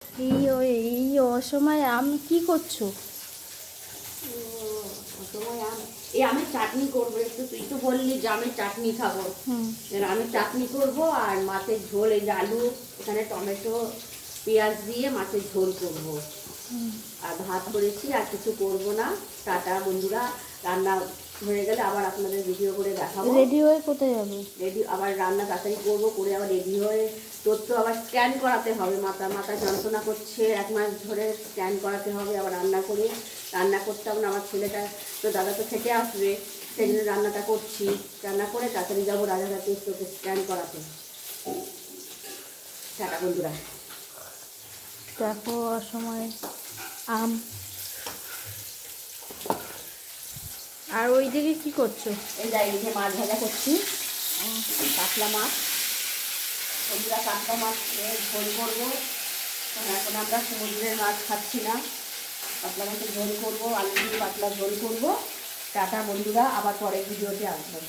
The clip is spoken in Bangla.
এই অসময়ে আমি কি করছো? এই আমের চাটনি করবো একটু। তুই তো বললি যে আমের চাটনি খাবো। আমের চাটনি করবো আর মাছের ঝোল, এই যে আলু, এখানে টমেটো পেঁয়াজ দিয়ে মাছের ঝোল করবো। আর ভাত করেছি, আর কিছু করবো না। টাটা বন্ধুরা, রান্না হয়ে গেলে আবার আপনাদের ভিডিও করে দেখাবো। রেডি হয়ে কোথায় যাবে? রেডি, আবার রান্না তাড়াতাড়ি করবো, করে আবার রেডি হয়ে তোর তো আবার স্ক্যান করাতে হবে। মাথা যন্ত্রণা করছে, 1 মাস ধরে স্ক্যান করাতে হবে। আবার রান্না করতে হবে না। আমার ছেলেটা তো, দাদা তো খেতে আসবে, সেই জন্য রান্নাটা করছি। রান্না করে তাড়াতাড়ি যাবো রাজাঘাটে তোকে স্ক্যান করাতে। টাটা বন্ধুরা। দেখো অসময়ে আম। আর ওইদিকে কি করছো? এই যে মাছ ভাজা করছি, কাতলা মাছ। বন্ধুরা, কাতলা মাছ ঝোল করবো। এখন আমরা সমুদ্রের মাছ খাচ্ছি না, পাতলা মাছের ঝোল করবো, আলু দিয়ে পাতলা ঝোল করবো। টাটা বন্ধুরা, আবার পরের ভিডিওতে আসবো।